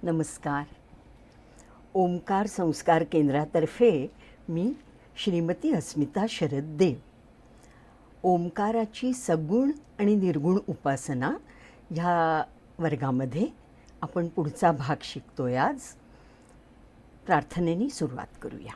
नमस्कार. ओंकार संस्कार केंद्रातर्फे मी श्रीमती अस्मिता शरद देव. ओंकाराची सगुण आणि निर्गुण उपासना ह्या वर्गामध्ये आपण पुढचा भाग शिकतोय. आज प्रार्थनेने सुरुवात करूया.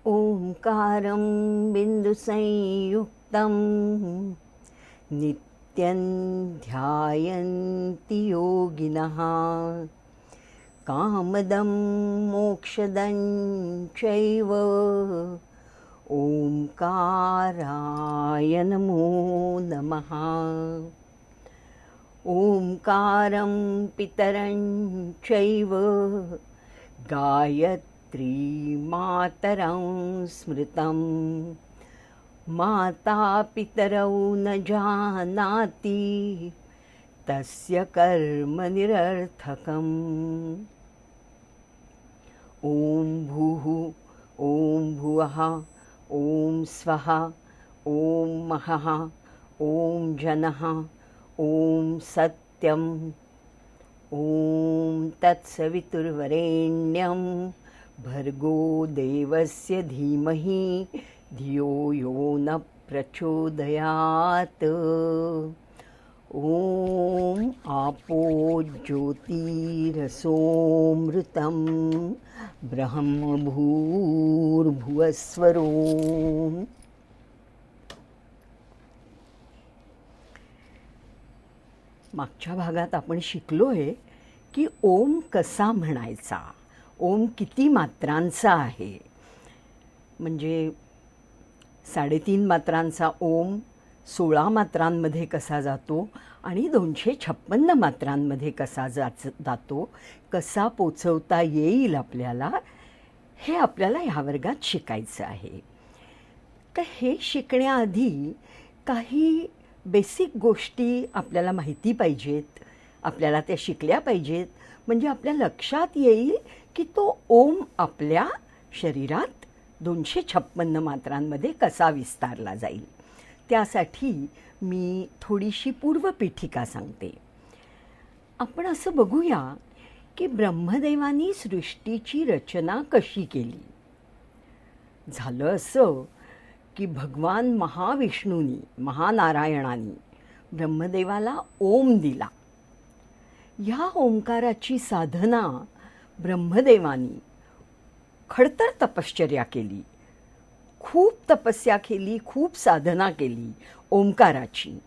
ओंकारं बिन्दुसंयुक्तं नित्यं ध्यायन्ति योगिनः कामदं मोक्षदं चैव ओंकाराय नमो नमः. ओंकारं पितरं चैव गायत्री मातरं स्मृतं माता पितरौ न जानाति तस्य कर्म निरर्थकम्. ॐ भूः ॐ भुवः ॐ स्वः ॐ महः ॐ जनः ॐ सत्यम् ॐ तत्सवितुर्वरेण्यं भर्गो देवस्य धीमहि धियो यो न प्रचोदयात्. ॐ आपो ज्योतिरसोऽमृतं ब्रह्मभूर्भुवस्वरोम्. मागच्या भागात आपण शिकलोय की ओम कसा म्हणायचा, ओम किती मात्रांचा आहे. म्हणजे 3.5 मात्रांचा ओम 16 मात्रांमध्ये कसा जातो आणि 256 मात्रांमध्ये कसा जातो, कसा पोचवता येईल आपल्याला, हे आपल्याला ह्या वर्गात शिकायचं आहे. तर हे शिकण्याआधी काही बेसिक गोष्टी आपल्याला माहिती पाहिजेत, आपल्याला त्या शिकल्या पाहिजेत. म्हणजे आपल्या लक्षात येईल की तो ओम आपल्या शरीरात 256 मात्रांमध्ये कसा विस्तारला जाईल. त्यासाठी मी थोडीशी पूर्वपीठिका सांगते. आपण असं बघूया की ब्रह्मदेवानी सृष्टीची रचना कशी केली. झालं असं की भगवान महाविष्णूंनी, महानारायणांनी ब्रह्मदेवाला ओम दिला. ह्या ओंकाराची साधना ब्रह्मदेवानी खडतर तपश्चर्या केली, खूप तपस्या केली, खूप साधना केली ओंकाराची.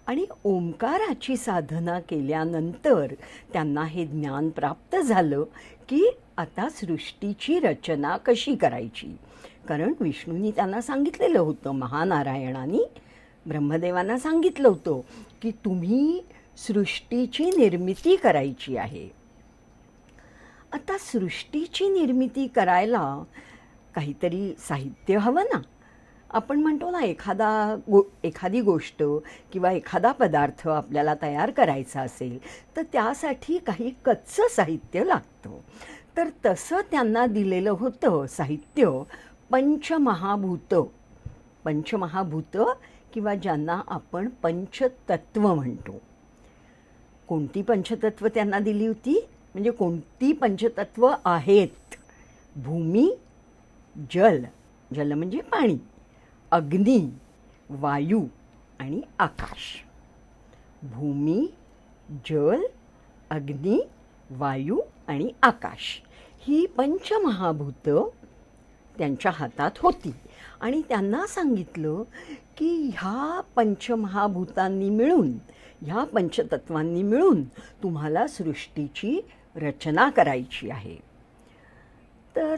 आणि ओंकाराची साधना केल्यानंतर त्यांना हे ज्ञान प्राप्त झालं की आता सृष्टीची रचना कशी करायची. कारण विष्णूंनी त्यांना सांगितलेलं होतं, महानारायणांनी ब्रह्मदेवांना सांगितलं होतं की तुम्ही सृष्टीची निर्मिती करायची आहे. आता सृष्टीची निर्मिती करायला काहीतरी साहित्य हवं ना. आपण म्हणतो ना, एखादी गोष्ट किंवा एखादा पदार्थ आपल्याला तयार करायचा असेल तर त्यासाठी काही कच्चं साहित्य लागतं. तर तसं त्यांना दिलेलं होतं साहित्य पंचमहाभूत किंवा ज्यांना आपण पंचतत्व म्हणतो. कोणती पंचतत्व त्यांना दिली होती, म्हणजे कोणती पंचतत्व आहेत? भूमी, जल, जल म्हणजे पाणी, अग्नी, वायू आणि आकाश. भूमी, जल, अग्नी, वायू आणि आकाश ही पंचमहाभूत त्यांच्या हातात होती. आणि त्यांना सांगितलं की ह्या पंचमहाभूतांनी मिळून, ह्या पंचतत्वांनी मिळून तुम्हाला सृष्टीची रचना करायची आहे. तर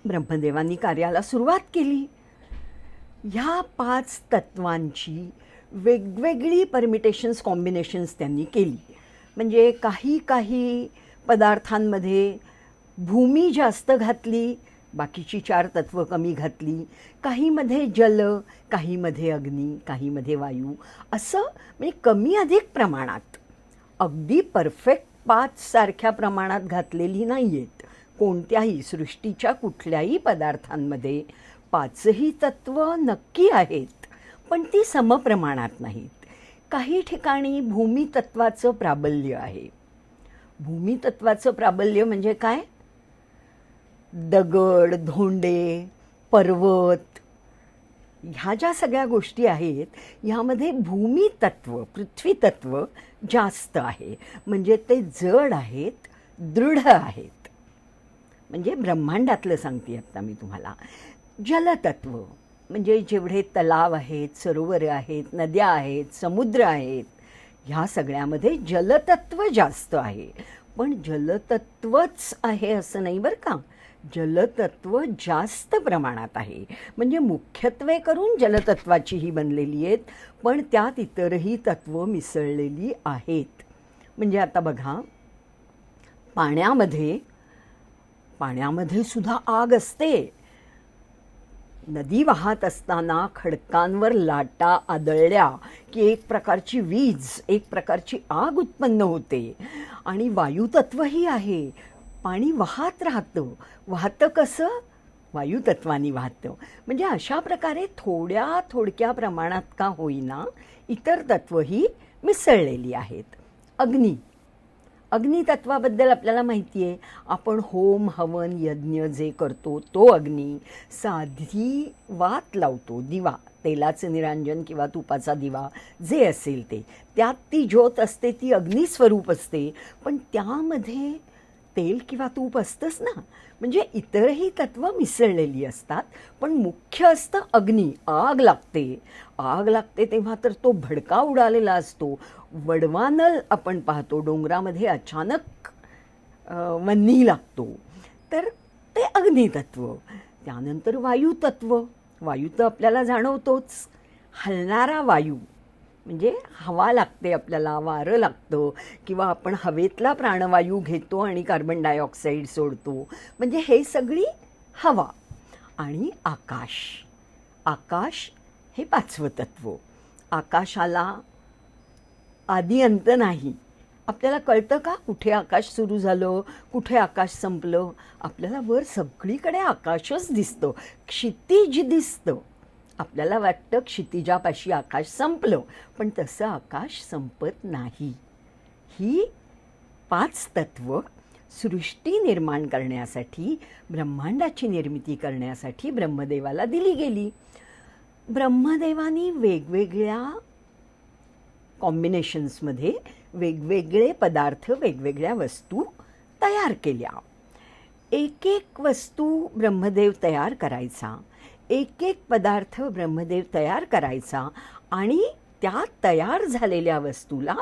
ब्रह्मदेवांनी कार्याला सुरुवात केली. ह्या 5 तत्वांची वेगवेगळी परमिटेशन्स कॉम्बिनेशन्स त्यांनी केली. म्हणजे काही काही पदार्थांमध्ये भूमी जास्त घातली, बाकीची 4 तत्त्व कमी घातली. काहीमध्ये जल, काहीमध्ये अग्नी, काहीमध्ये वायू, असं म्हणजे कमी अधिक प्रमाणात, अगदी परफेक्ट 5 सारख्या प्रमाणात घातलेली नाही आहेत. कोणत्याही सृष्टीच्या कुठल्याही पदार्थांमध्ये 5ही तत्त्व नक्की आहेत, पण ती समप्रमाणात नाहीत. काही ठिकाणी भूमितत्वाचं प्राबल्य आहे. भूमितत्वाचं प्राबल्य म्हणजे काय? दगड, धोंडे, पर्वत, ह्या ज्या सगळ्या गोष्टी आहेत ह्यामध्ये भूमितत्व, पृथ्वीतत्व जास्त आहे. म्हणजे ते जड आहेत, दृढ आहेत. म्हणजे ब्रह्मांडातलं सांगते आता मी तुम्हाला. जलतत्व म्हणजे जेवढे तलाव आहेत, सरोवरं आहेत, नद्या आहेत, समुद्र आहेत, ह्या सगळ्यामध्ये जलतत्व जास्त आहे. पण जलतत्वच आहे असं नाही बरं का. जलतत्व जास्त प्रमाणात आहे. म्हणजे मुख्यत्वे करून जलतत्वाचीही बनलेली आहेत, पण त्यात इतरही तत्व मिसळलेली आहेत. म्हणजे आता बघा, पाण्यामध्ये सुद्धा आग असते. नदी वाहत असताना खडकांवर लाटा आदळल्या की एक प्रकारची वीज, एक प्रकारची आग उत्पन्न होते. आणि वायुतत्वही आहे. पाणी वाहत राहतं. वाहतं कसं? वायुतत्वानी वाहतं. म्हणजे अशा प्रकारे थोडक्या प्रमाणात का होईना इतर तत्वही मिसळलेली आहेत. अग्नितत्वाबद्दल आपल्याला माहिती आहे. आपण होम हवन यज्ञ जे करतो तो अग्नी, साधी वात लावतो, दिवा, तेलाचं निरांजन किंवा तुपाचा दिवा जे असेल ते, त्यात ती ज्योत असते, ती अग्निस्वरूप असते. पण त्यामध्ये तेल किंवा तूप असतंच ना. म्हणजे इतरही तत्व मिसळलेली असतात, पण मुख्य असतं अग्नी. आग लागते तेव्हा तर तो भडका उडालेला असतो. वडवानल आपण पाहतो, डोंगरामध्ये अचानक वन्ही लागतो, तर ते अग्नितत्व. त्यानंतर वायुतत्व. वायू तर आपल्याला जाणवतोच. हलणारा वायू म्हणजे हवा लागते आपल्याला, वारं लागतं, किंवा आपण हवेतला प्राणवायू घेतो आणि कार्बन डायऑक्साईड सोडतो. म्हणजे हे सगळी हवा. आणि आकाश हे 5वं तत्व. आकाशाला आदी अंत नाही. आपल्याला कळतं का कुठे आकाश सुरू झालं, कुठे आकाश संपलं? आपल्याला वर सगळीकडे आकाशच दिसतं, क्षितिज दिसतं. आपल्याला वाटतं क्षितिजापाशी आकाश संपलं, पण तसं आकाश संपत नाही. ही 5 तत्व सृष्टी निर्माण करण्यासाठी, ब्रह्मांडाची निर्मिती करण्यासाठी ब्रह्मदेवाला दिली गेली. ब्रह्मदेवानी वेगवेगळ्या कॉम्बिनेशन्समध्ये वेगवेगळे पदार्थ, वेगवेगळ्या वस्तू तयार केल्या. एक एक वस्तू ब्रह्मदेव तयार करायचा, एक एक पदार्थ ब्रह्मदेव तयार करायचा. आणि त्या तयार झालेल्या वस्तूला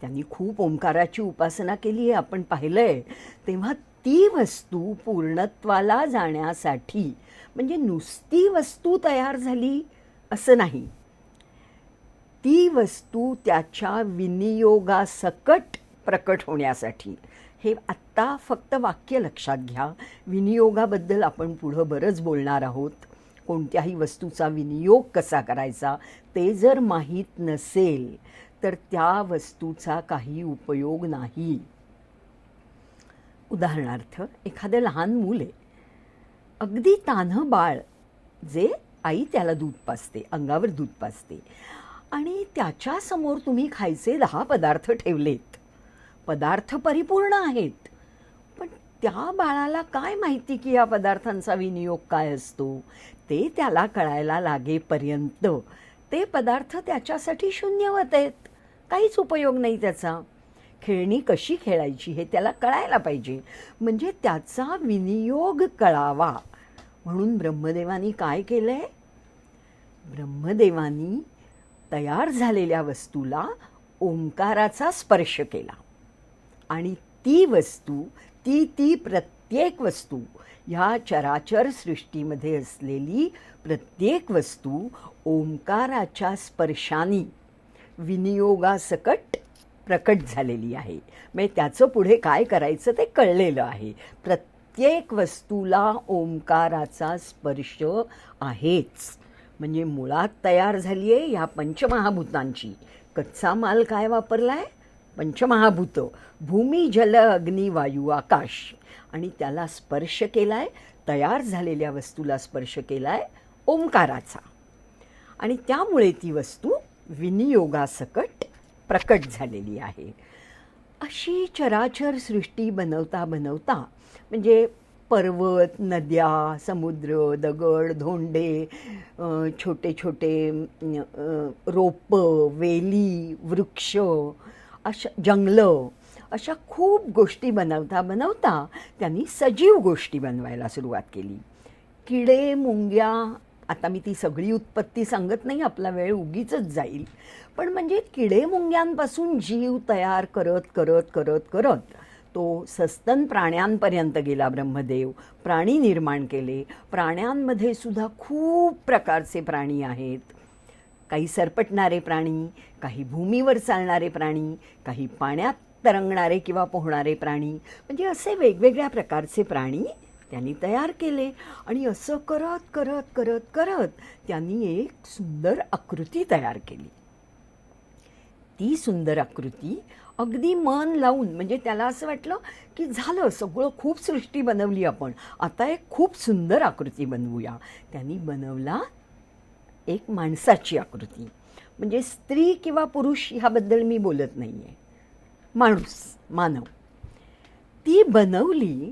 त्यांनी खूप ओंकाराची उपासना केली आहे, आपण पाहिलं आहे. तेव्हा ती वस्तू पूर्णत्वाला जाण्यासाठी, म्हणजे नुसती वस्तू तयार झाली असं नाही, ती वस्तू त्याच्या विनियोगासकट प्रकट होण्यासाठी. हे आत्ता फक्त वाक्य लक्षात घ्या. विनियोगाबद्दल आपण पुढं बरंच बोलणार आहोत. कोणत्याही वस्तूचा विनियोग कसा करायचा ते जर माहीत नसेल तर त्या वस्तूचा काही उपयोग नाही. उदाहरणार्थ, एखादं लहान मूल आहे, अगदी तान्हं बाळ, जे आई त्याला दूध पाजते, अंगावर दूध पाजते, आणि त्याच्यासमोर तुम्ही खायचे 10 पदार्थ ठेवलेत. पदार्थ परिपूर्ण आहेत, पण त्या बाळाला काय माहिती की या पदार्थांचा विनियोग काय असतो? ते त्याला कळायला लागेपर्यंत ते पदार्थ त्याच्यासाठी शून्यवत आहेत. काहीच उपयोग नाही त्याचा. खेळणी कशी खेळायची हे त्याला कळायला पाहिजे. म्हणजे त्याचा विनियोग कळावा म्हणून ब्रह्मदेवानी काय केलं आहे? ब्रह्मदेवानी तयार झालेल्या वस्तूला ओंकाराचा स्पर्श केला. आणि ती वस्तू, ती प्रत्येक वस्तू ह्या चराचर सृष्टीमध्ये असलेली प्रत्येक वस्तू ओंकाराच्या स्पर्शाने विनियोगासकट प्रकट झालेली आहे. म्हणजे त्याचं पुढे काय करायचं ते कळलेलं आहे. प्रत्येक वस्तूला ओंकाराचा स्पर्श आहेच. म्हणजे मुळात तयार झाली आहे ह्या पंचमहाभूतांची. कच्चा माल काय वापरलाय? पंचमहाभूत, भूमी जल अग्नी वायू आकाश. आणि त्याला स्पर्श केलाय, तयार झालेल्या वस्तूला स्पर्श केलाय ओंकाराचा. आणि त्यामुळे ती वस्तू विनियोगासकट प्रकट झालेली आहे. अशी चराचर सृष्टी बनवता बनवता म्हणजे पर्वत, नद्या, समुद्र, दगड, धोंडे, छोटे छोटे रोपं, वेली, वृक्ष, अशा जंगलं, अशा खूप गोष्टी बनवता बनवता त्यांनी सजीव गोष्टी बनवायला सुरुवात केली. किडे, मुंग्या, आता मी ती सगळी उत्पत्ती सांगत नाही, आपला वेळ उगीचच जाईल. पण म्हणजे किडे मुंग्यांपासून जीव तयार करत करत करत करत तो सस्तन प्राण्यांपर्यंत गेला ब्रह्मदेव. प्राणी निर्माण केले. प्राण्यांमध्ये सुद्धा खूप प्रकारचे प्राणी आहेत. काही सरपटणारे प्राणी, काही भूमीवर चालणारे प्राणी, काही पाण्यात तरंगणारे किंवा पोहणारे प्राणी, म्हणजे असे वेगवेगळ्या प्रकारचे प्राणी त्यांनी तयार केले. आणि असं करत करत करत करत त्यांनी एक सुंदर आकृती तयार केली. ती सुंदर आकृती अगदी मन लावून, म्हणजे त्याला असं वाटलं की झालं सगळं, खूप सृष्टी बनवली आपण, आता एक खूप सुंदर आकृती बनवूया. त्यांनी बनवला एक माणसाची आकृती. म्हणजे स्त्री किंवा पुरुष ह्याबद्दल मी बोलत नाही आहे, माणूस, मानव. ती बनवली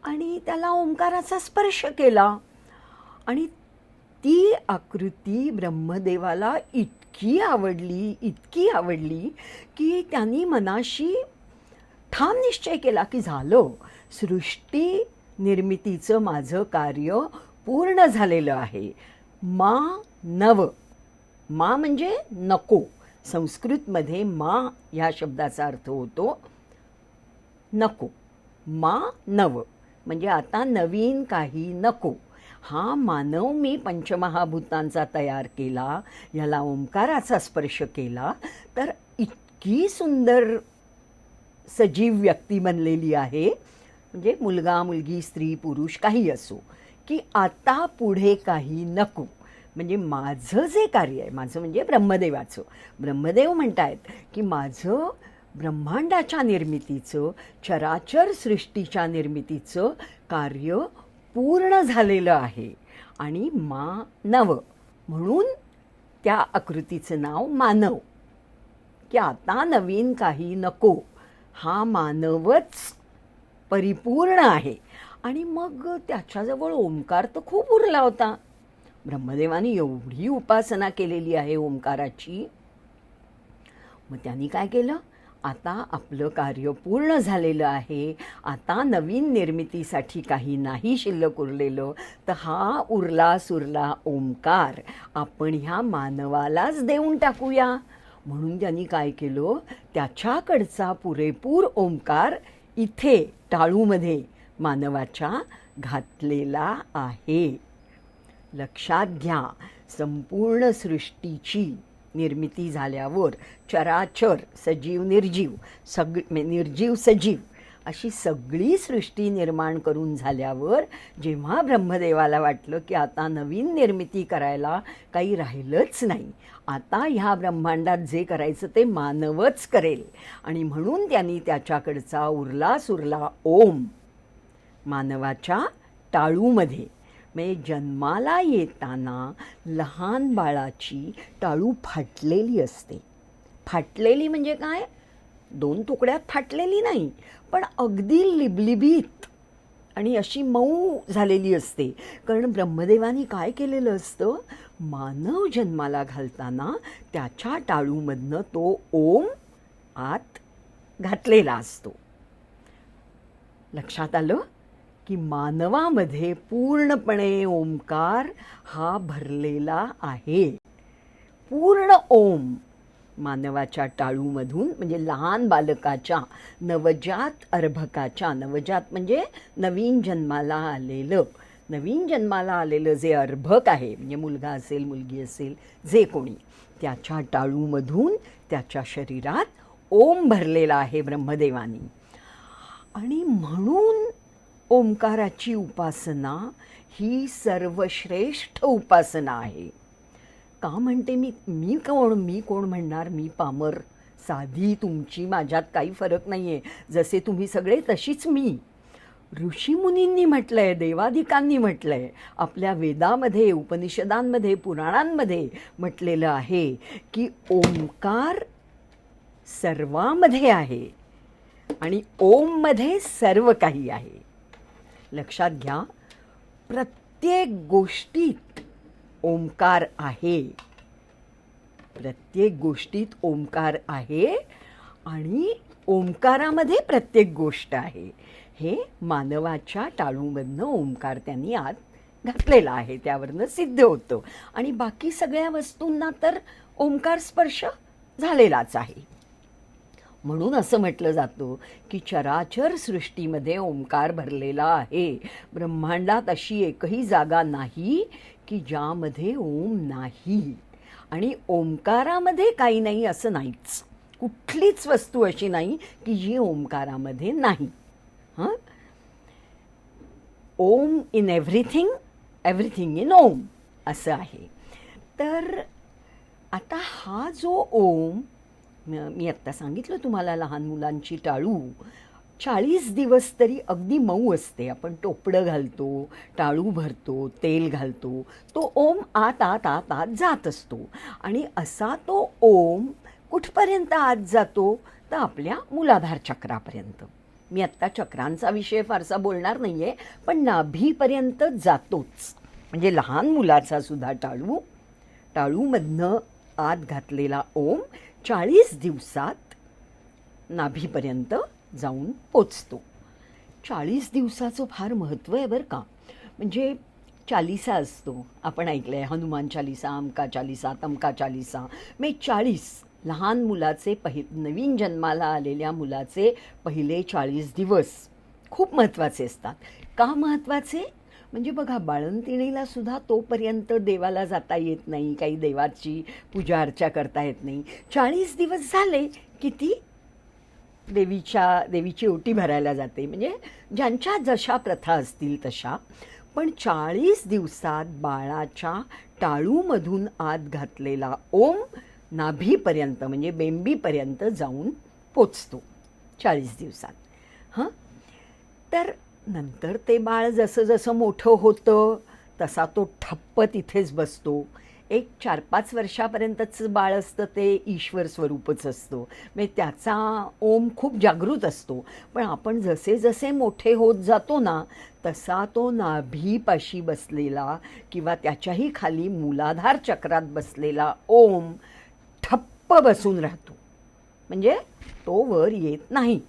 आणि त्याला ओंकाराचा स्पर्श केला. आणि ती आकृती ब्रह्मदेवाला इतकी आवडली की त्यांनी मनाशी ठाम निश्चय केला की झालं, सृष्टी निर्मितीचं माझं कार्य पूर्ण झालेलं आहे. मा नव, मा म्हणजे नको. संस्कृतमध्ये मा ह्या शब्दाचा अर्थ होतो नको. मा नव म्हणजे आता नवीन काही नको. हा मानव मी पंचमहाभूतांचा तयार केला, ह्याला ओंकाराचा स्पर्श केला, तर इतकी सुंदर सजीव व्यक्ती बनलेली आहे, म्हणजे मुलगा, मुलगी, स्त्री, पुरुष काही असो, की आता पुढे काही नको. म्हणजे माझं जे कार्य आहे, माझं म्हणजे ब्रह्मदेवाचं, ब्रह्मदेव म्हणतायत की माझं ब्रह्मांडाच्या निर्मितीचं, चराचर सृष्टीच्या निर्मितीचं कार्य पूर्ण झालेलं आहे. आणि मानव म्हणून त्या आकृतीचं नाव मानव, की आता नवीन काही नको, हा मानवच परिपूर्ण आहे. आणि मग त्याच्याजवळ ओंकार तर खूप उरला होता. ब्रह्मदेवाने एवढी उपासना केलेली आहे ओंकाराची. मग त्यांनी काय केलं, आता आपलं कार्य पूर्ण झालेलं आहे, आता नवीन निर्मितीसाठी काही नाही शिल्लक उरलेलं, तर हा उरला सुरला ओंकार आपण ह्या मानवालाच देऊन टाकूया. म्हणून त्यांनी काय केलं, त्याच्याकडचा पुरेपूर ओंकार इथे टाळूमध्ये मानवाच्या घातलेला आहे. लक्षात घ्या, संपूर्ण सृष्टीची निर्मिती झाल्यावर चराचर, सजीव निर्जीव, निर्जीव सजीव अशी सगळी सृष्टी निर्माण करून झाल्यावर जेव्हा ब्रह्मदेवाला वाटलं की आता नवीन निर्मिती करायला काही राहिलंच नाही, आता ह्या ब्रह्मांडात जे करायचं ते मानवच करेल, आणि म्हणून त्यांनी त्याच्याकडचा उरला सुरला ओम मानवाच्या टाळूमध्ये, म्हणजे जन्माला येताना लहान बाळाची टाळू फाटलेली असते. फाटलेली म्हणजे काय, 2 तुकड्यात फाटलेली नाही, पण अगदी लिबलिबीत आणि अशी मऊ झालेली असते. कारण ब्रह्मदेवानी काय केलेलं असतं, मानव जन्माला घालताना त्याच्या टाळूमधनं तो ओम आत घातलेला असतो. लक्षात आलं की मानवामध्ये पूर्णपणे ओंकार हा भरलेला आहे. पूर्ण ओम मानवाच्या टाळूमधून, म्हणजे लहान बालकाच्या, नवजात अर्भकाच्या, नवजात म्हणजे नवीन जन्माला आलेलं जे अर्भक आहे, म्हणजे मुलगा असेल मुलगी असेल जे कोणी, त्याच्या टाळूमधून त्याच्या शरीरात ओम भरलेला आहे ब्रह्मदेवानी. आणि म्हणून ओंकाराची उपासना ही सर्वश्रेष्ठ उपासना आहे. का म्हणते मी कोण म्हणणार, मी पामर साधी तुमची, माझ्यात काही फरक नाही आहे, जसे तुम्ही सगळे तशीच मी. ऋषीमुनींनी म्हटलंय, देवादिकांनी म्हटलंय, आपल्या वेदामध्ये, उपनिषदांमध्ये, पुराणांमध्ये म्हटलेलं आहे की ओंकार सर्वामध्ये आहे आणि ओममध्ये सर्व काही आहे. लक्षात घ्या, प्रत्येक गोष्टीत ओंकार आहे, प्रत्येक गोष्टीत ओंकार आहे आणि ओंकारामध्ये प्रत्येक गोष्ट आहे. हे मानवाच्या टाळूमधनं ओंकार त्यांनी आत घातलेला आहे, त्यावरनं सिद्ध होतं. आणि बाकी सगळ्या वस्तूंना तर ओंकार स्पर्श झालेलाच आहे. म्हणून असं म्हटलं जातं की चराचर सृष्टीमध्ये ओंकार भरलेला आहे. ब्रह्मांडात अशी एकही जागा नाही की ज्यामध्ये ओम नाही. आणि ओंकारामध्ये काही नाही असं नाहीच. कुठलीच वस्तू अशी नाही की जी ओंकारामध्ये नाही. हां, ओम इन एव्हरीथिंग, एव्हरीथिंग इन ओम असं आहे. तर आता हा जो ओम, मी आत्ता सांगितलं तुम्हाला, लहान मुलांची टाळू 40 दिवस तरी अगदी मऊ असते. आपण टोपडं घालतो, टाळू भरतो, तेल घालतो, तो ओम आत आत आत आत जात असतो. आणि असा तो ओम कुठपर्यंत आत जातो, तर आपल्या मूलाधार चक्रापर्यंत. मी आत्ता चक्रांचा विषय फारसा बोलणार नाही आहे, पण नाभीपर्यंत जातोच. म्हणजे लहान मुलाचा सुद्धा टाळूमधनं आत घातलेला ओम 40 दिवसात नाभीपर्यंत जाऊन पोचतो. 40 दिवसाचं फार महत्त्व आहे बरं का. म्हणजे चालिसा असतो, आपण ऐकलं आहे, हनुमान चालिसा, अमका चालिसा, तमका चालिसा. म्हणजे 40 लहान मुलाचे नवीन जन्माला आलेल्या मुलाचे पहिले 40 दिवस खूप महत्त्वाचे असतात. का महत्त्वाचे? म्हणजे बघा, बाळंतिणीला सुद्धा तोपर्यंत देवाला जाता येत नाही, काही देवाची पूजा अर्चा करता येत नाही. 40 दिवस झाले की ती देवीची ओटी भरायला जाते. म्हणजे ज्यांच्या जशा प्रथा असतील तशा. पण 40 दिवसात बाळाच्या टाळूमधून आत घातलेला ओम नाभीपर्यंत, म्हणजे बेंबीपर्यंत जाऊन पोचतो 40 दिवसात. हां, तर नंतर ते बाळ जसं जसं मोठं होतं तसा तो ठप्प तिथेच बसतो. एक 4-5 वर्षापर्यंतचं बाळ असतं ते ईश्वर स्वरूपच असतं. म्हणजे त्याचा ओम खूप जागृत असतो. पण आपण जसे जसे मोठे होत जातो ना, तसा तो नाभीपाशी बसलेला किंवा त्याच्याही खाली मूलाधार चक्रात बसलेला ओम ठप्प बसून राहतो. म्हणजे तो वर येत नाही.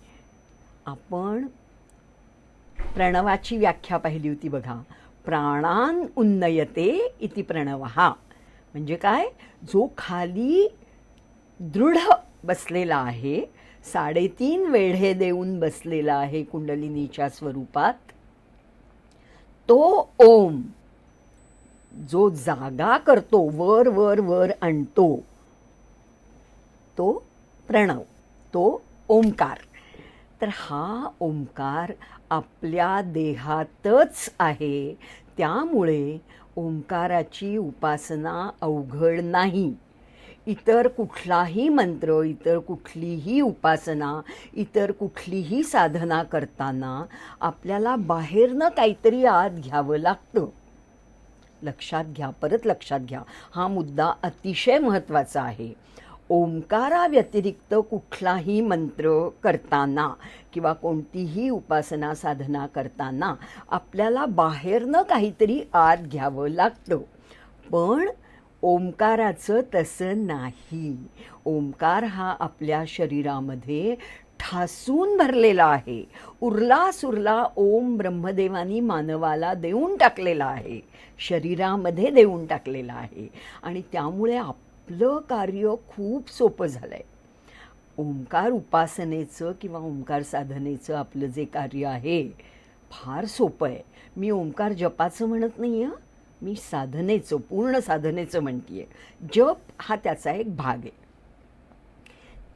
आपण प्रणवाची व्याख्या पाहिली होती बघा. प्राणान उन्नयते इति प्रणवहा. म्हणजे काय? जो खाली दृढ बसलेला आहे, 3.5 वेढे देऊन बसलेला आहे कुंडलिनीच्या स्वरूपात, तो ओम जो जागा करतो, वर वर वर आणतो, तो प्रणव, तो ओंकार. तर हा ओंकार आपल्या देहातच आहे. त्यामुळे ओंकाराची उपासना अवघड नाही. इतर कुठलाही मंत्र, इतर कुठलीही उपासना, इतर कुठलीही साधना करताना आपल्याला बाहेरनं काहीतरी आत घ्यावं लागतं. लक्षात घ्या, परत लक्षात घ्या, हा मुद्दा अतिशय महत्त्वाचा आहे. ओंकाराव्यतिरिक्त कुठलाही मंत्र करताना किंवा कोणतीही उपासना साधना करताना आपल्याला बाहेरनं काहीतरी आत घ्यावं लागतं. पण ओंकाराचं तसं नाही. ओंकार हा आपल्या शरीरामध्ये ठासून भरलेला आहे. उरला सुरला ओम ब्रह्मदेवानी मानवाला देऊन टाकलेला आहे, शरीरामध्ये देऊन टाकलेला आहे. आणि त्यामुळे आपलं कार्य खूप सोपं झालं आहे. ओंकार उपासनेचं किंवा ओंकार साधनेचं आपलं जे कार्य आहे फार सोपं आहे. मी ओंकार जपाचं म्हणत नाही आहे, मी साधनेचं, पूर्ण साधनेचं म्हणते आहे. जप हा त्याचा एक भाग आहे.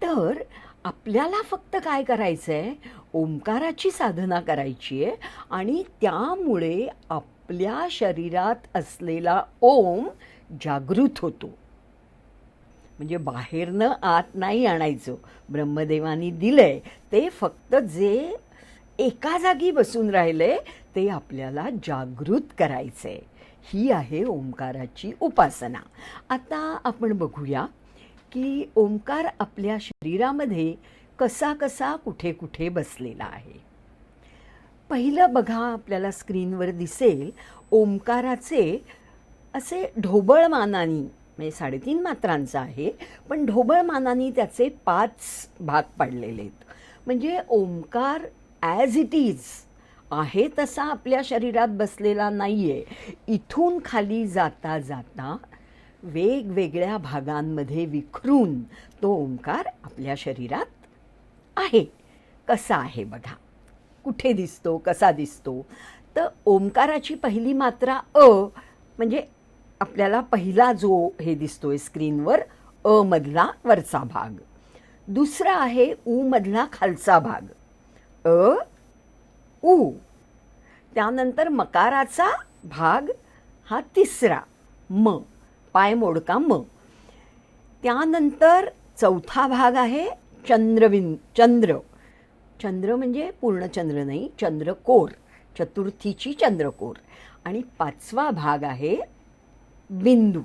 तर आपल्याला फक्त काय करायचं आहे, ओंकाराची साधना करायची आहे आणि त्यामुळे आपल्या शरीरात असलेला ओम जागृत होतो. म्हणजे बाहेरनं आत नाही आणायचं. ब्रह्मदेवानी दिलंय ते फक्त जे एका जागी बसून राहिले ते आपल्याला जागृत करायचंय. ही आहे ओंकाराची उपासना. आता आपण बघूया की ओंकार आपल्या शरीरामध्ये कसा कसा कुठे कुठे बसलेला आहे. पहिलं बघा, आपल्याला स्क्रीनवर दिसेल ओंकाराचे असे ढोबळ मानानी, म्हणजे 3.5 मात्रांचा आहे, पण ढोबळ मानानी त्याचे 5 भाग पडलेले आहेत. म्हणजे ओंकार ॲज इट इज आहे तसा आपल्या शरीरात बसलेला नाही आहे. इथून खाली जाता जाता वेगवेगळ्या भागांमध्ये विखरून तो ओंकार आपल्या शरीरात आहे. कसा आहे बघा, कुठे दिसतो, कसा दिसतो. तर ओंकाराची पहिली मात्रा अ, म्हणजे आपल्याला पहिला जो हे दिसतोय स्क्रीनवर अ मधला वरचा भाग. दुसरा आहे उ मधला खालचा भाग, अ उ. त्यानंतर मकाराचा भाग हा तिसरा, म, पाय मोडका म. त्यानंतर चौथा भाग आहे चंद्र. चंद्र म्हणजे पूर्ण चंद्र नाही, चंद्रकोर, चतुर्थीची चंद्रकोर. आणि 5वा भाग आहे बिंदू.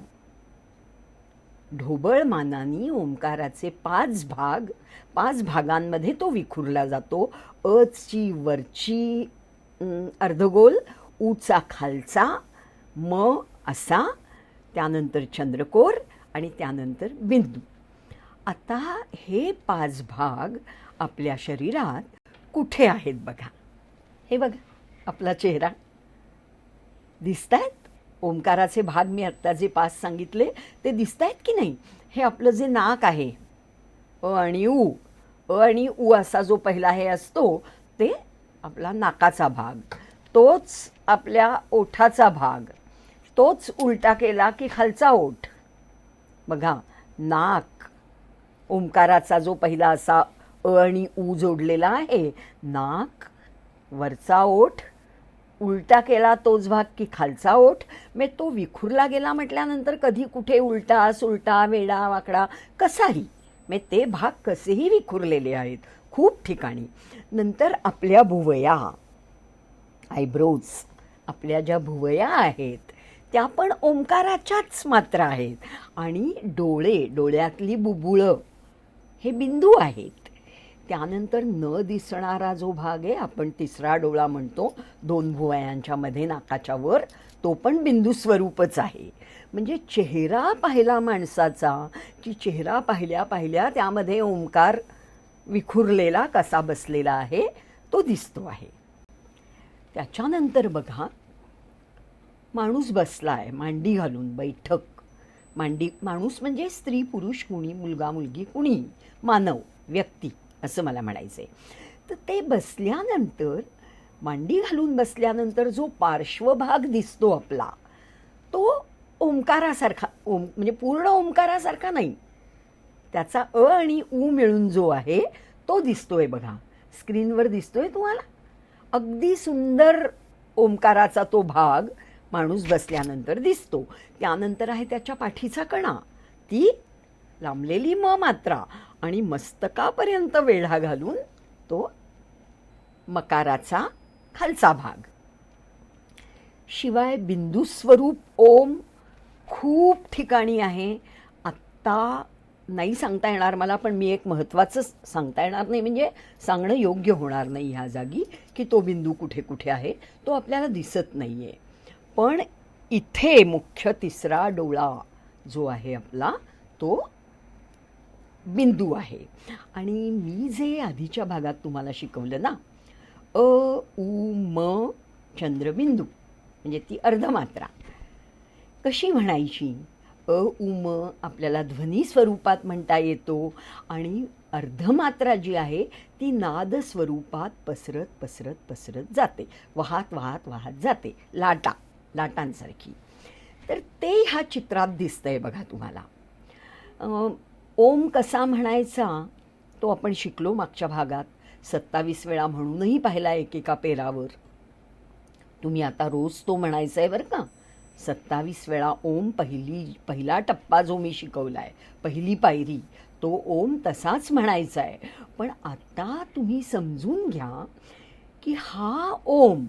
ढोबळ मानानी ओंकाराचे 5 भाग, 5 भागांमध्ये तो विखुरला जातो. अची वरची अर्धगोल, उचा खालचा, म असा, त्यानंतर चंद्रकोर आणि त्यानंतर बिंदू. आता हे 5 भाग आपल्या शरीरात कुठे आहेत बघा. हे बघा आपला चेहरा दिसत आहेत. ओंकाराचे भाग मी आत्ता जे 5 सांगितले ते दिसत आहेत की नाही. हे आपलं जे नाक आहे, अ आणि उ, अ आणि उ असा जो पहिला हे असतो ते आपला नाकाचा भाग. तोच आपल्या ओठाचा भाग. तोच उलटा केला की खालचा ओठ. बघा, नाक, ओंकाराचा जो पहिला असा अ आणि उ जोडलेला आहे, नाक, वरचा ओठ, उलटा केला तोच भाग की खालचा ओठ. मग तो विखुरला गेला म्हटल्यानंतर कधी कुठे उलटा सुलटा वेडा वाकडा कसाही, मग ते भाग कसेही विखुरलेले आहेत खूप ठिकाणी. नंतर आपल्या भुवया, आयब्रोज, आपल्या ज्या भुवया आहेत त्या पण ओंकाराच्याच मात्रा आहेत. आणि डोळे, डोळ्यातली बुबुळं हे बिंदू आहेत. त्यानंतर न दिसणारा जो भाग आहे, आपण तिसरा डोळा म्हणतो, 2 भुवयांच्या मध्ये नाकाच्या वर, तो पण बिंदू स्वरूपच आहे. म्हणजे चेहरा पाहिला माणसाचा की चेहरा पाहिल्या पाहिल्या त्यामध्ये ओंकार विखुरलेला कसा बसलेला आहे तो दिसतो आहे. त्याच्यानंतर बघा, माणूस बसला आहे मांडी घालून, बैठक. मांडी, माणूस म्हणजे स्त्री पुरुष कुणी, मुलगा मुलगी कुणी, मानव, व्यक्ती असं मला म्हणायचं आहे. तर ते बसल्यानंतर, मांडी घालून बसल्यानंतर जो पार्श्वभाग दिसतो आपला, तो ओंकारासारखा, म्हणजे पूर्ण ओंकारासारखा नाही, त्याचा अ आणि उ मिळून जो आहे तो दिसतोय बघा. स्क्रीनवर दिसतोय तुम्हाला. अगदी सुंदर ओंकाराचा तो भाग माणूस बसल्यानंतर दिसतो. त्यानंतर आहे त्याच्या पाठीचा कणा, ती लांबलेली म मात्रा, आणि मस्तकापर्यंत वेढा घालून तो मकाराचा खालचा भाग. शिवाय बिंदू स्वरूप ओम खूप ठिकाणी आहे. आत्ता नाही सांगता येणार मला, पण मी एक महत्त्वाचं सांगता येणार नाही, म्हणजे सांगणं योग्य होणार नाही ह्या जागी की तो बिंदू कुठे कुठे आहे, तो आपल्याला दिसत नाही आहे. पण इथे मुख्य तिसरा डोळा जो आहे आपला तो बिंदू आहे. आणि मी जे आधीच्या भागात तुम्हाला शिकवलं ना, अ उ म चंद्रबिंदू, म्हणजे ती अर्धमात्रा कशी म्हणायची. उ म आपल्याला ध्वनी स्वरूपात म्हणता येतो आणि अर्धमात्रा जी आहे ती नाद स्वरूपात पसरत पसरत पसरत जाते, वाहत वाहत वाहत जाते, लाटांसारखी. तर ते ह्या चित्रात दिसतंय बघा तुम्हाला. ओम कसा म्हणायचा तो आपण शिकलो मागच्या भागात. 27 वेळा म्हणूनही पाहिला एकेका पेरावर. तुम्ही आता रोज तो म्हणायचा आहे बरं का. 27 वेळा ओम. पहिला टप्पा जो मी शिकवला आहे, पहिली पायरी, तो ओम तसाच म्हणायचा आहे. पण आता तुम्ही समजून घ्या की हा ओम,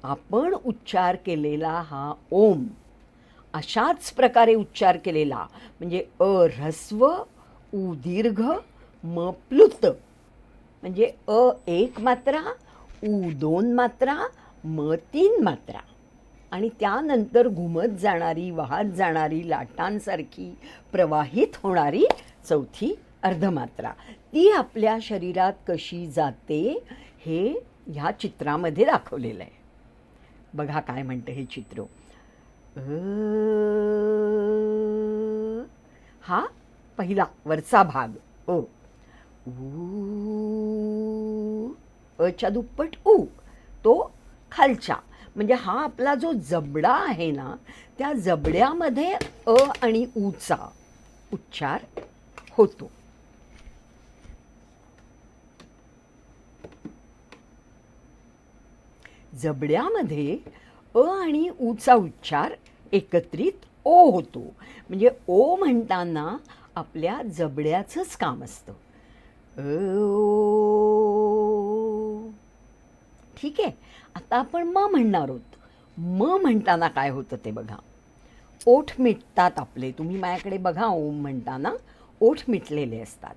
आपण उच्चार केलेला हा ओम, अशाच प्रकारे उच्चार केलेला म्हणजे अ ऱ्हस्व, उ दीर्घ, म प्लुत, म्हणजे अ 1 मात्रा, उ 2 मात्रा, म 3 मात्रा, आणि त्यानंतर घुमत जाणारी, वाहत जाणारी, लाटांसारखी प्रवाहित होणारी चौथी अर्धमात्रा. ती आपल्या शरीरात कशी जाते हे ह्या चित्रामध्ये दाखवलेलं आहे. बघा काय म्हणतं हे चित्र. हा पहिला वरचा भाग अ. अच्या दुप्पट उ, तो खालच्या, म्हणजे हा आपला जो जबडा आहे ना, त्या जबड्यामध्ये अ आणि ऊचा उच्चार होतो. जबड्यामध्ये अ आणि ऊचा उच्चार एकत्रित ओ होतो. म्हणजे ओ म्हणताना आपल्या जबड्याचंच काम असतं. ठीक आहे. आता आपण म म्हणणार आहोत. म म्हणताना काय होतं ते बघा. ओठ मिटतात आपले. तुम्ही माझ्याकडे बघा, ओम म्हणताना ओठ मिटलेले असतात.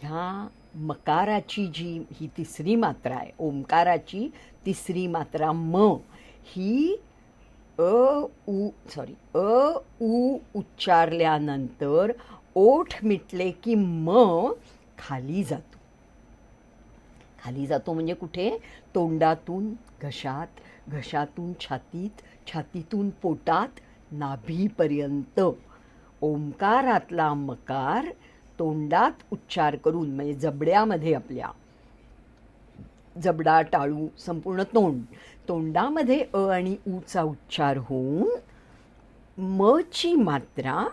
ह्या मकाराची जी ही तिसरी मात्रा आहे, ओंकाराची तिसरी मात्रा म, ही अ उ उच्चारल्यानंतर ओठ मिटले की म खाली जातो. खाली जातो म्हणजे कुठे? तोंडातून घशात, घशातून छातीत, छातीतून पोटात, नाभीपर्यंत. ओंकारातला मकार तोंडात उच्चार करून, म्हणजे जबड्यामध्ये आपल्या, जबडा, टाळू, संपूर्ण तोंडामध्ये अ आणि ऊचा उच्चार होऊन म ची मात्रा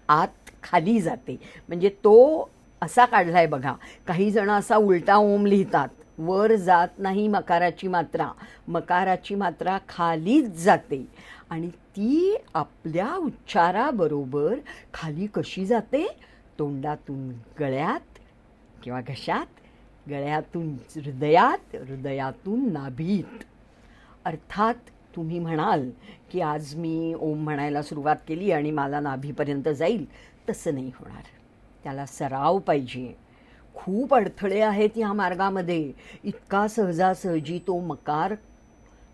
आत खाली जाते. म्हणजे तो असा काढलाय बघा. काही जण असा उलटा ओम लिहितात. वर जात नाही मकाराची मात्रा, मकाराची मात्रा खालीच जाते. आणि ती आपल्या उच्चाराबरोबर खाली कशी जाते? तोंडातून गळ्यात किंवा घशात, गळ्यातून हृदयात, हृदयातून नाभीत. अर्थात तुम्ही म्हणाल की आज मी ओम म्हणायला सुरुवात केली आणि मला नाभीपर्यंत जाईल. तसं नाही होणार. त्याला सराव पाहिजे. खूप अडथळे आहेत ह्या मार्गामध्ये. इतका सहजासहजी तो मकार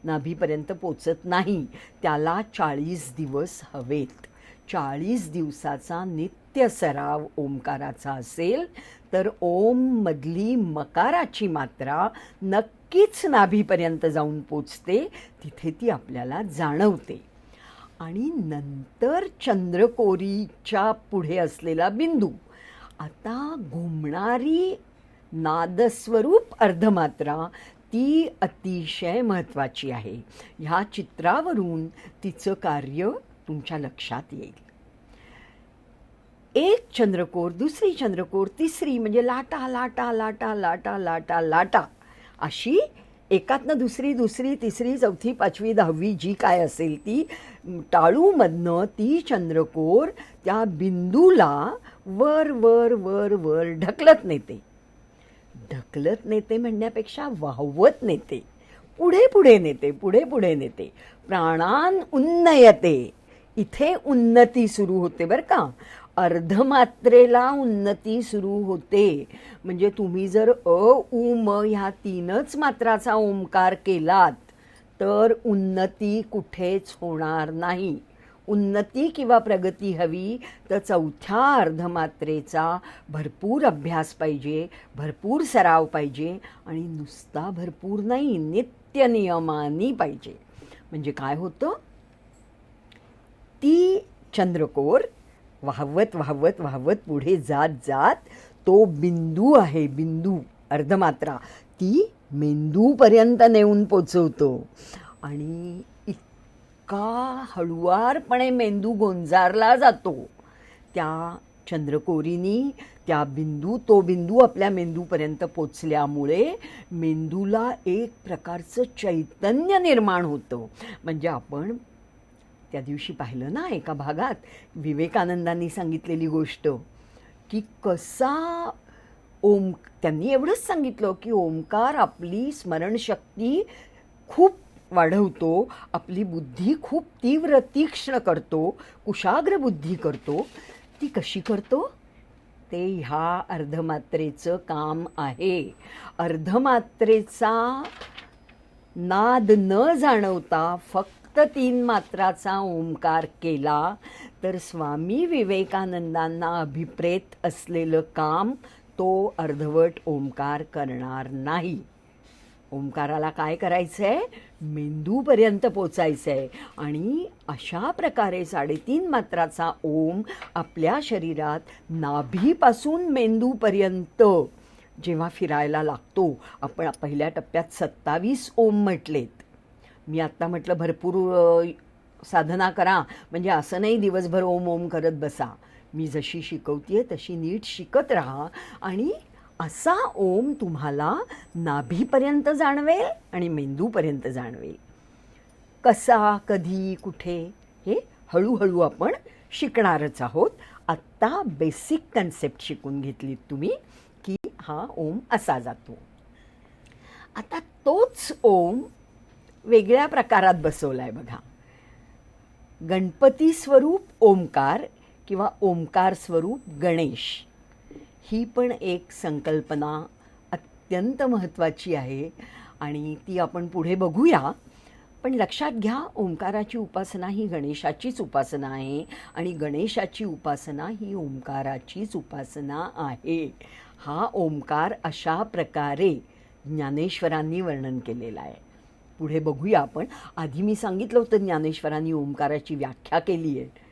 नाभीपर्यंत पोचत नाही. त्याला 40 दिवस हवेत. 40 दिवसाचा नित्य सराव ओंकाराचा असेल तर ओम मधली मकाराची मात्रा नक्कीच नाभीपर्यंत जाऊन पोचते. तिथे ती आपल्याला जाणवते. आणि नंतर चंद्रकोरीच्या पुढे असलेला बिंदू. आता घुमणारी नादस्वरूप अर्धमात्रा, ती अतिशय महत्त्वाची आहे. ह्या चित्रावरून तिचं कार्य तुमच्या लक्षात येईल. एक चंद्रकोर, दुसरी चंद्रकोर, तिसरी, म्हणजे लाटा लाटा लाटा लाटा लाटा लाटा, अशी एकातनं दुसरी, दुसरी, तिसरी, चौथी, पाचवी, 10वी जी काय असेल ती टाळूमधनं ती चंद्रकोर त्या बिंदूला वर वर वर वर ढकलत नेते. ढकलत नेते म्हणण्यापेक्षा वाहवत नेते. पुढे पुढे नेते, पुढे पुढे नेते. प्राणान उन्नयते. इथे उन्नती सुरू होते बरं का. अर्धमात्रेला उन्नती सुरू होते. म्हणजे तुम्ही जर अ उ म ह्या 3च मात्राचा ओंकार केलात तर उन्नती कुठेच होणार नाही. उन्नती किंवा प्रगती हवी तर चौथ्या अर्धमात्रेचा भरपूर अभ्यास पाहिजे, भरपूर सराव पाहिजे आणि नुसता भरपूर नाही, नित्यनियमानी पाहिजे. म्हणजे काय होतं, ती चंद्रकोर वाहवत वाहवत वाहवत पुढे जात जात तो बिंदू आहे, बिंदू अर्धमात्रा, ती मेंदूपर्यंत नेऊन पोचवतो. आणि इतका हळुवारपणे मेंदू गोंजारला जातो त्या चंद्रकोरीनी. तो बिंदू आपल्या मेंदूपर्यंत पोचल्यामुळे मेंदूला एक प्रकारचं चैतन्य निर्माण होतं. म्हणजे आपण त्या दिवशी पाहिलं ना एका भागात विवेकानंदांनी सांगितलेली गोष्ट, की कसा त्यांनी एवढंच सांगितलं की ओंकार आपली स्मरणशक्ती खूप वाढवतो, आपली बुद्धी खूप तीव्र तीक्ष्ण करतो, कुशाग्र बुद्धी करतो. ती कशी करतो, ते ह्या अर्धमात्रेचं काम आहे. अर्धमात्रेचा नाद न जाणवता फक्त 3 मात्राचा ओंकार केला तर स्वामी विवेकानंदांना अभिप्रेत असलेलं काम तो अर्धवट ओंकार करणार नाही. ओंकाराला काय करायचं आहे, मेंदूपर्यंत पोचायचं आहे. आणि अशा प्रकारे 3.5 मात्राचा ओम आपल्या शरीरात नाभीपासून मेंदूपर्यंत जेव्हा फिरायला लागतो, आपण पहिल्या टप्प्यात 27 ओम म्हटलेत. मी आत्ता म्हटलं भरपूर साधना करा, म्हणजे असं नाही दिवसभर ओम ओम करत बसा. मी जशी शिकवते तशी नीट शिकत राहा आणि असा ओम तुम्हाला नाभीपर्यंत जाणवेल आणि मेंदूपर्यंत जाणवेल. कसा, कधी, कुठे हे हळूहळू आपण शिकणारच आहोत. आत्ता बेसिक कन्सेप्ट शिकून घेतलीत तुम्ही की हा ओम असा जातो. आता तोच ओम वेगळ्या प्रकारात बसवला आहे बघा. गणपती स्वरूप ओंकार किंवा ओंकार स्वरूप गणेश, ही पण एक संकल्पना अत्यंत महत्त्वाची आहे आणि ती आपण पुढे बघूया. पण लक्षात घ्या, ओंकाराची उपासना ही गणेशाचीच उपासना आहे आणि गणेशाची उपासना ही ओंकाराचीच उपासना आहे. हा ओंकार अशा प्रकारे ज्ञानेश्वरांनी वर्णन केलेला आहे. पुढे बघूया आपण. आधी मी सांगितलं होतं ज्ञानेश्वरांनी ओंकाराची व्याख्या केली आहे.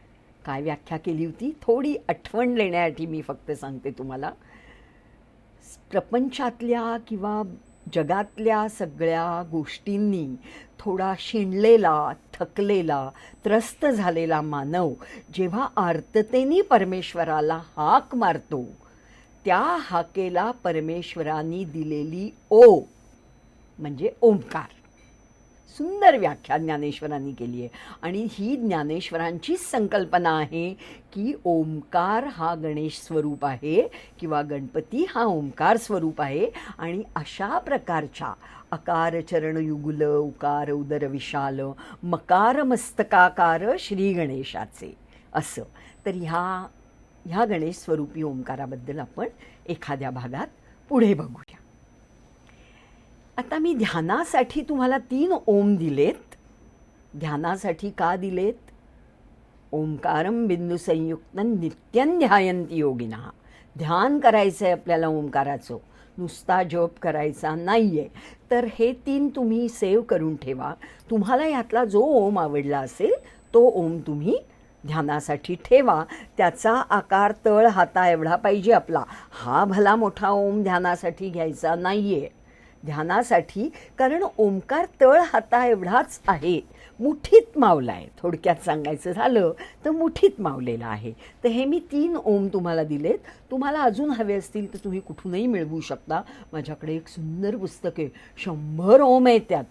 काय व्याख्या केली होती, थोडी आठवण देण्यासाठी मी फक्त सांगते तुम्हाला. प्रपंचातल्या किंवा जगातल्या सगळ्या गोष्टींनी थोडा शिणलेला, थकलेला, त्रस्त झालेला मानव जेव्हा आर्ततेने परमेश्वराला हाक मारतो, त्या हाकेला परमेश्वरांनी दिलेली ओ म्हणजे ओंकार. सुंदर व्याख्या ज्ञानेश्वरांनी केली आहे. आणि ही ज्ञानेश्वरांचीच संकल्पना आहे की ओंकार हा गणेश स्वरूप आहे किंवा गणपती हा ओंकार स्वरूप आहे. आणि अशा प्रकारच्या अकार चरण युगुल, उकार उदर विशाल, मकार मस्तकाकार श्री गणेशाचे, असं. तर ह्या गणेश स्वरूपी ओंकाराबद्दल आपण एखाद्या भागात पुढे बघूया. आता मी ध्यानासाठी तुम्हाला 3 ओम दिलेत. ध्यानासाठी का दिलेत? ओंकारम बिंदू संयुक्त नित्यं ध्यायन्ति योगिनः. ध्यान करायचं आहे आपल्याला ओंकाराचं, नुसता जप करायचा नाही आहे. तर हे 3 तुम्ही सेव्ह करून ठेवा. तुम्हाला ह्यातला जो ओम आवडला असेल तो ओम तुम्ही ध्यानासाठी ठेवा. त्याचा आकार तळ हाता एवढा पाहिजे आपला. हा भला मोठा ओम ध्यानासाठी घ्यायचा नाही आहे. ध्यानासाठी, कारण ओंकार तळ हाता एवढाच आहे, मुठीत मावला आहे. थोडक्यात सांगायचं झालं तर मुठीत मावलेला आहे. तर हे मी 3 ओम तुम्हाला दिलेत. तुम्हाला अजून हवे असतील तर तुम्ही कुठूनही मिळवू शकता. माझ्याकडे एक सुंदर पुस्तक आहे, 100 ओम आहे त्यात.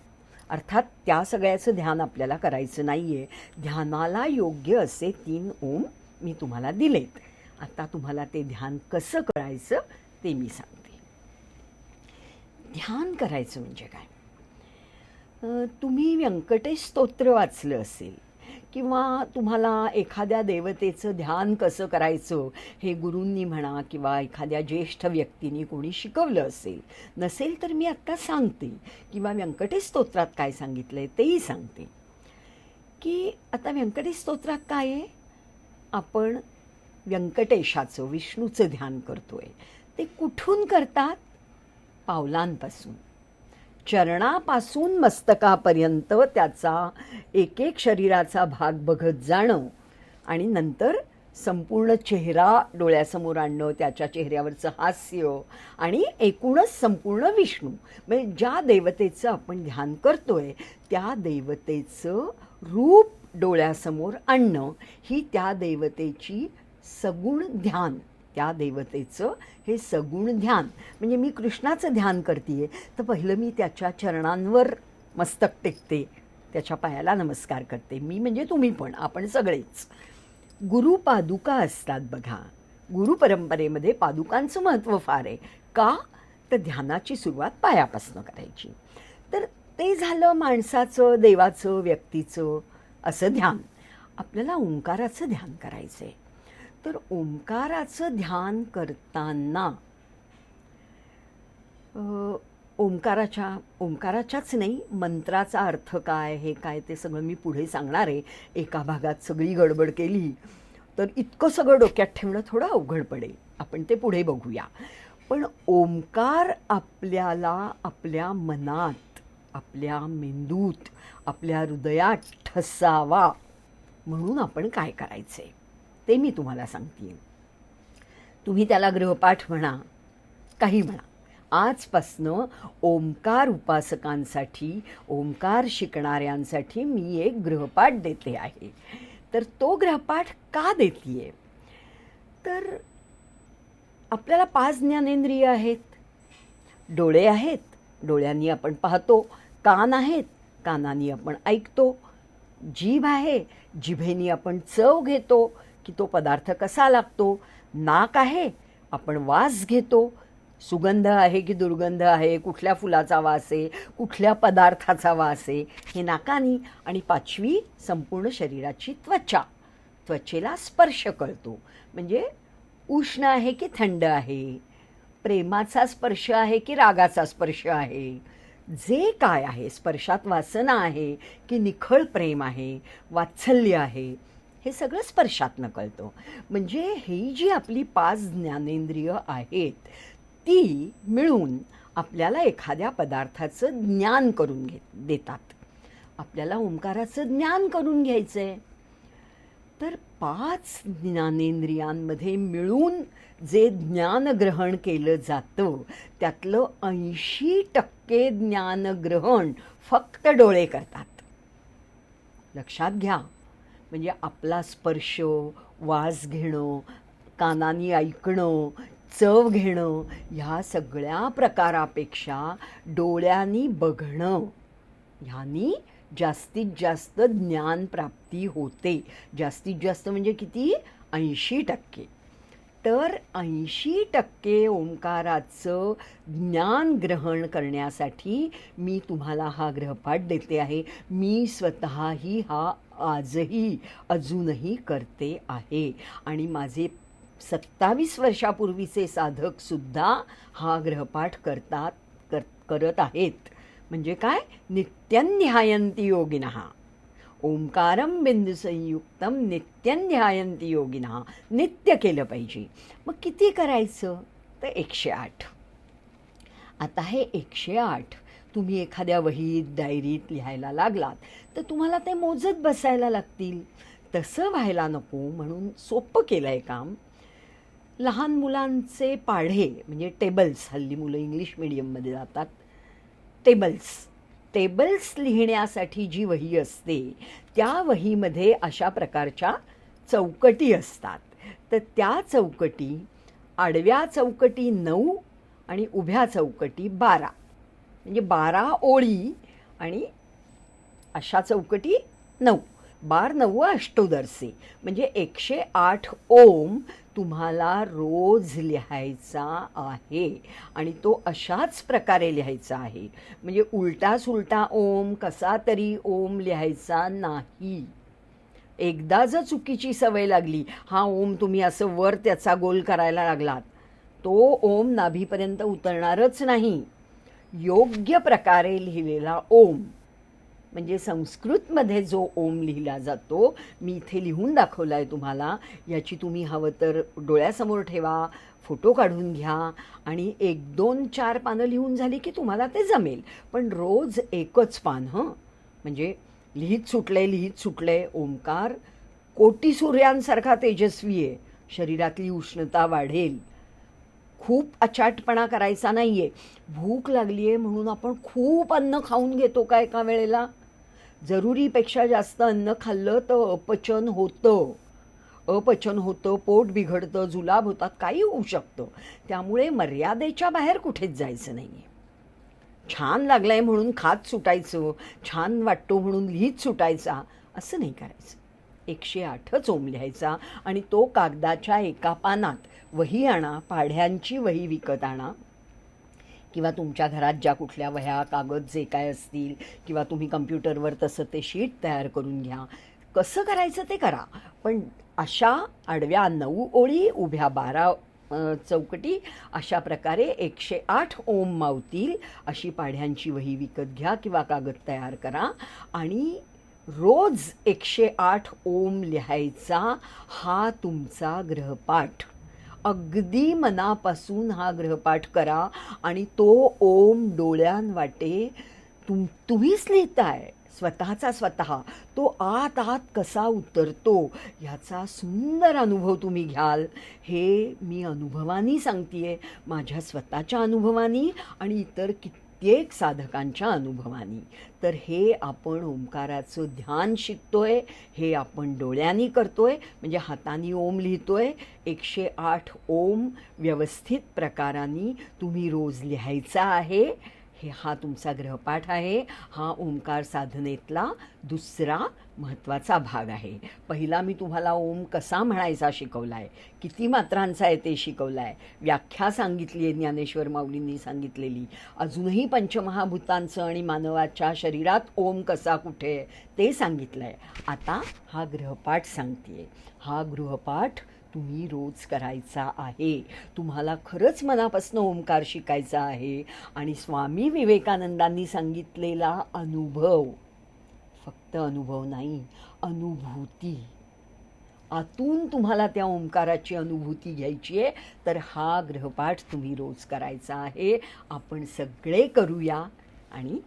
अर्थात त्या सगळ्याचं ध्यान आपल्याला करायचं नाही आहे. ध्यानाला योग्य असे 3 ओम मी तुम्हाला दिलेत. आता तुम्हाला ते ध्यान कसं करायचं ते मी सांगते. ध्यान करायचं म्हणजे काय? तुम्ही व्यंकटेश स्तोत्र वाचलं असेल किंवा तुम्हाला एखाद्या देवतेचं ध्यान कसं करायचं हे गुरूंनी म्हणा किंवा एखाद्या ज्येष्ठ व्यक्तींनी कोणी शिकवलं असेल. नसेल तर मी आत्ता सांगते, किंवा व्यंकटेश स्तोत्रात काय सांगितलं आहे तेही सांगते. की आता व्यंकटेश स्तोत्रात काय आहे, आपण व्यंकटेशाचं विष्णूचं ध्यान करतोय. ते कुठून करतात? पावलांपासून, चरणापासून मस्तकापर्यंत त्याचा एक एक शरीराचा भाग बघत जाणं आणि नंतर संपूर्ण चेहरा डोळ्यासमोर आणणं, त्याच्या चेहऱ्यावरचं हास्य आणि एकूणच संपूर्ण विष्णू, म्हणजे ज्या देवतेचं आपण ध्यान करतोय त्या देवतेचं रूप डोळ्यासमोर आणणं ही त्या देवतेची सगुण ध्यान, त्या देवतेचं हे सगुण ध्यान. म्हणजे मी कृष्णाचं ध्यान करते तर पहिलं मी त्याच्या चरणांवर मस्तक टेकते, त्याच्या पायाला नमस्कार करते. मी म्हणजे तुम्ही पण, आपण सगळेच. गुरुपादुका असतात बघा, गुरुपरंपरेमध्ये पादुकांचं महत्त्व फार आहे. का? तर ध्यानाची सुरुवात पायापासून करायची. तर ते झालं माणसाचं, देवाचं, व्यक्तीचं असं ध्यान. आपल्याला ओंकाराचं ध्यान करायचं आहे. तर ओंकाराचं करताना ओंकाराच्याच नाही, मंत्राचा अर्थ काय, हे काय ते सगळं मी पुढे सांगणार आहे. एका भागात सगळी गडबड केली तर इतकं सगळं डोक्यात ठेवणं थोडं अवघड पडेल. आपण ते पुढे बघूया. पण ओंकार आपल्याला आपल्या मनात, आपल्या मेंदूत, आपल्या हृदयात ठसावा म्हणून आपण काय करायचे ते मी तुम्हाला सांगते. तुम्ही त्याला गृहपाठ म्हणा, काही म्हणा. आजपासनं ओंकार उपासकांसाठी, ओंकार शिकणाऱ्यांसाठी मी एक गृहपाठ देते आहे. तर तो गृहपाठ का देते? तर आपल्याला 5 ज्ञानेंद्रिय आहेत. डोळे आहेत, डोळ्यांनी आपण पाहतो. कान आहेत, कानांनी आपण ऐकतो. जीभ आहे, जिभेनी आपण चव घेतो की तो पदार्थ कसा लागतो. नाक आहे, आपण वास घेतो. सुगंध आहे की दुर्गंध आहे, कुठल्या फुलाचा वास आहे, कुठल्या पदार्थाचा वास आहे, हे नाकानी. आणि 5वी संपूर्ण शरीराची त्वचा, त्वचेला स्पर्श कळतो. म्हणजे उष्ण आहे की थंड आहे, प्रेमाचा स्पर्श आहे की रागाचा स्पर्श आहे, जे काय आहे, स्पर्शात वासना आहे की निखळ प्रेम आहे, वात्सल्य आहे, हे सगळं स्पर्शातनं कळतं. म्हणजे ही जी आपली 5 ज्ञानेंद्रिय आहेत ती मिळून आपल्याला एखाद्या पदार्थाचं ज्ञान करून देतात. आपल्याला ओंकाराचं ज्ञान करून घ्यायचं आहे. तर 5 ज्ञानेंद्रियांमध्ये मिळून जे ज्ञानग्रहण केलं जातं त्यातलं 80% ज्ञानग्रहण फक्त डोळे करतात. लक्षात घ्या. म्हणजे आपला स्पर्श, वास घेणं, कानाने ऐकणं, चव घेणं, ह्या सगळ्या प्रकारापेक्षा डोळ्यांनी बघणं ह्यानी जास्तीत जास्त ज्ञानप्राप्ती होते. जास्तीत जास्त म्हणजे किती? 80%. तर 80% ओंकाराचं ज्ञान ग्रहण करण्यासाठी मी तुम्हाला हा गृहपाठ देते आहे. मी स्वतःही हा आजही अजूनही करते आहे. आणि माझे 27 वर्षापूर्वीचे साधकसुद्धा हा गृहपाठ करत आहेत. म्हणजे काय? नित्यं ध्यायन्ति योगिनः ओंकारं बिंदुसंयुक्तम नित्यं ध्यायन्ति योगिनः. नित्य केलं पाहिजे. मग किती करायचं? तर 108. आता हे 108 तुम्ही एखाद्या वहीत, डायरीत लिहायला लागलात तर तुम्हाला ते मोजत बसायला लागतील. तसं व्हायला नको म्हणून सोपं केलं आहे काम. लहान मुलांचे पाढे म्हणजे टेबल्स, हल्ली मुलं इंग्लिश मीडियममध्ये जातात. टेबल्स लिहिण्यासाठी जी वही असते त्या वहीमध्ये अशा प्रकारच्या चौकटी असतात. तर त्या चौकटी, आडव्या चौकटी 9 आणि उभ्या चौकटी 12, म्हणजे 12 ओळी आणि अशा चौकटी 9. 12 9 अष्टोदर्से म्हणजे 108 ओम तुम्हाला रोज लिहायचा आहे. आणि तो अशाच प्रकारे लिहायचा आहे. म्हणजे उलटा सुलटा ओम, कसा तरी ओम लिहायचा नाही. एकदा जर चुकीची सवय लागली, हा ओम तुम्ही असं वर त्याचा गोल करायला लागलात, तो ओम नाभीपर्यंत उतरणारच नाही. योग्य प्रकारे लिहिलेला ओम म्हणजे संस्कृतमध्ये जो ओम लिहिला जातो, मी इथे लिहून दाखवला आहे तुम्हाला. याची तुम्ही हवं तर डोळ्यासमोर ठेवा, फोटो काढून घ्या आणि 1-2-4 पानं लिहून झाली की तुम्हाला ते जमेल. पण रोज एकच पान म्हणजे लिहित सुटलंय ओंकार कोटी सूर्यांसारखा तेजस्वी आहे. शरीरातली उष्णता वाढेल. खूप अचाटपणा करायचा नाहीये. भूक लागली आहे म्हणून आपण खूप अन्न खाऊन घेतो का एका वेळेला? जरुरीपेक्षा जास्त अन्न खाल्लं तर अपचन होतं, पोट बिघडतं, जुलाब होतात, काही होऊ शकतं. त्यामुळे मर्यादेच्या बाहेर कुठेच जायचं नाहीये. छान लागलंय म्हणून खात सुटायचं, छान वाटतो म्हणून लिहित सुटायचा, असं नाही करायचं. 108च ओम लिहायचा आणि तो कागदाच्या एका पानात. वही आणा, पाढ्यांची वही विकत आणा किंवा तुमच्या घरात ज्या कुठल्या वह्या कागद जे काय असतील किंवा तुम्ही कम्प्युटरवर तसं ते शीट तयार करून घ्या. कसं करायचं ते करा, पण अशा आडव्या 9 ओळी, उभ्या 12 चौकटी, अशा प्रकारे 108 ओम मावतील अशी पाढ्यांची वही विकत घ्या किंवा कागद तयार करा आणि रोज 108 ओम लिहायचा. हा तुमचा ग्रहपाठ. अगदी मनापासून हा ग्रहपाठ करा आणि तो ओम डोळ्यांवाटे तुम्हीच लिहिताय स्वतःचा स्वतः. तो आत आत कसा उतरतो ह्याचा सुंदर अनुभव तुम्ही घ्याल. हे मी अनुभवानी सांगतेय, माझ्या स्वतःच्या अनुभवानी आणि इतर कित्येक साधकांच्या अनुभवानी. तर हे आपण ओंकाराचं ध्यान शिकतोय, हे आपण डोळ्यांनी करतोय, म्हणजे हाताने ओम लिहितोय. 108 ओम व्यवस्थित प्रकाराने तुम्ही रोज लिहायचा आहे. हा तुमचा ग्रहपाठ आहे. हा ओंकार साधनेतला दुसरा महत्त्वाचा भाग आहे. पहिला मी तुम्हाला ओम कसा म्हणायचा शिकवला आहे, किती मात्रांचा आहे ते शिकवलं आहे, व्याख्या सांगितली आहे ज्ञानेश्वर माऊलींनी सांगितलेली. अजूनही पंचमहाभूतांचं आणि मानवाच्या शरीरात ओम कसा कुठे ते सांगितलं आहे. आता हा ग्रहपाठ सांगते. हा गृहपाठ तुम्ही रोज करायचा आहे. तुम्हाला खरंच मनापासून ओंकार शिकायचा आहे आणि स्वामी विवेकानंदांनी सांगितलेला अनुभव, फक्त अनुभव नाही, अनुभूती, आतून तुम्हाला त्या ओंकाराची अनुभूती घ्यायची आहे. तर हा ग्रहपाठ तुम्ही रोज करायचा आहे. आपण सगळे करूया आणि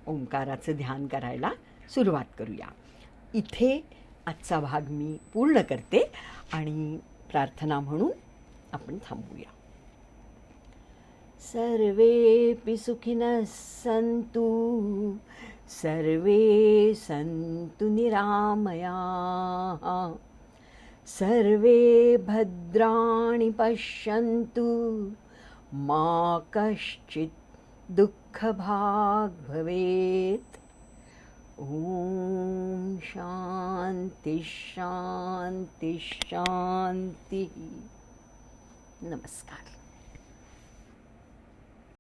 ओंकाराचं ध्यान करायला सुरुवात करूया. इथे आजचा भाग मी पूर्ण करते आणि प्रार्थना म्हणून आपण थांबूया. सर्वेपि सुखिनः सन्तु, सर्वे सन्तु निरामयाः, सर्वे भद्राणि पश्यन्तु, मा कश्चित् दुःखभाग् भवेत्. ओम शांति शांति शांति. नमस्कार.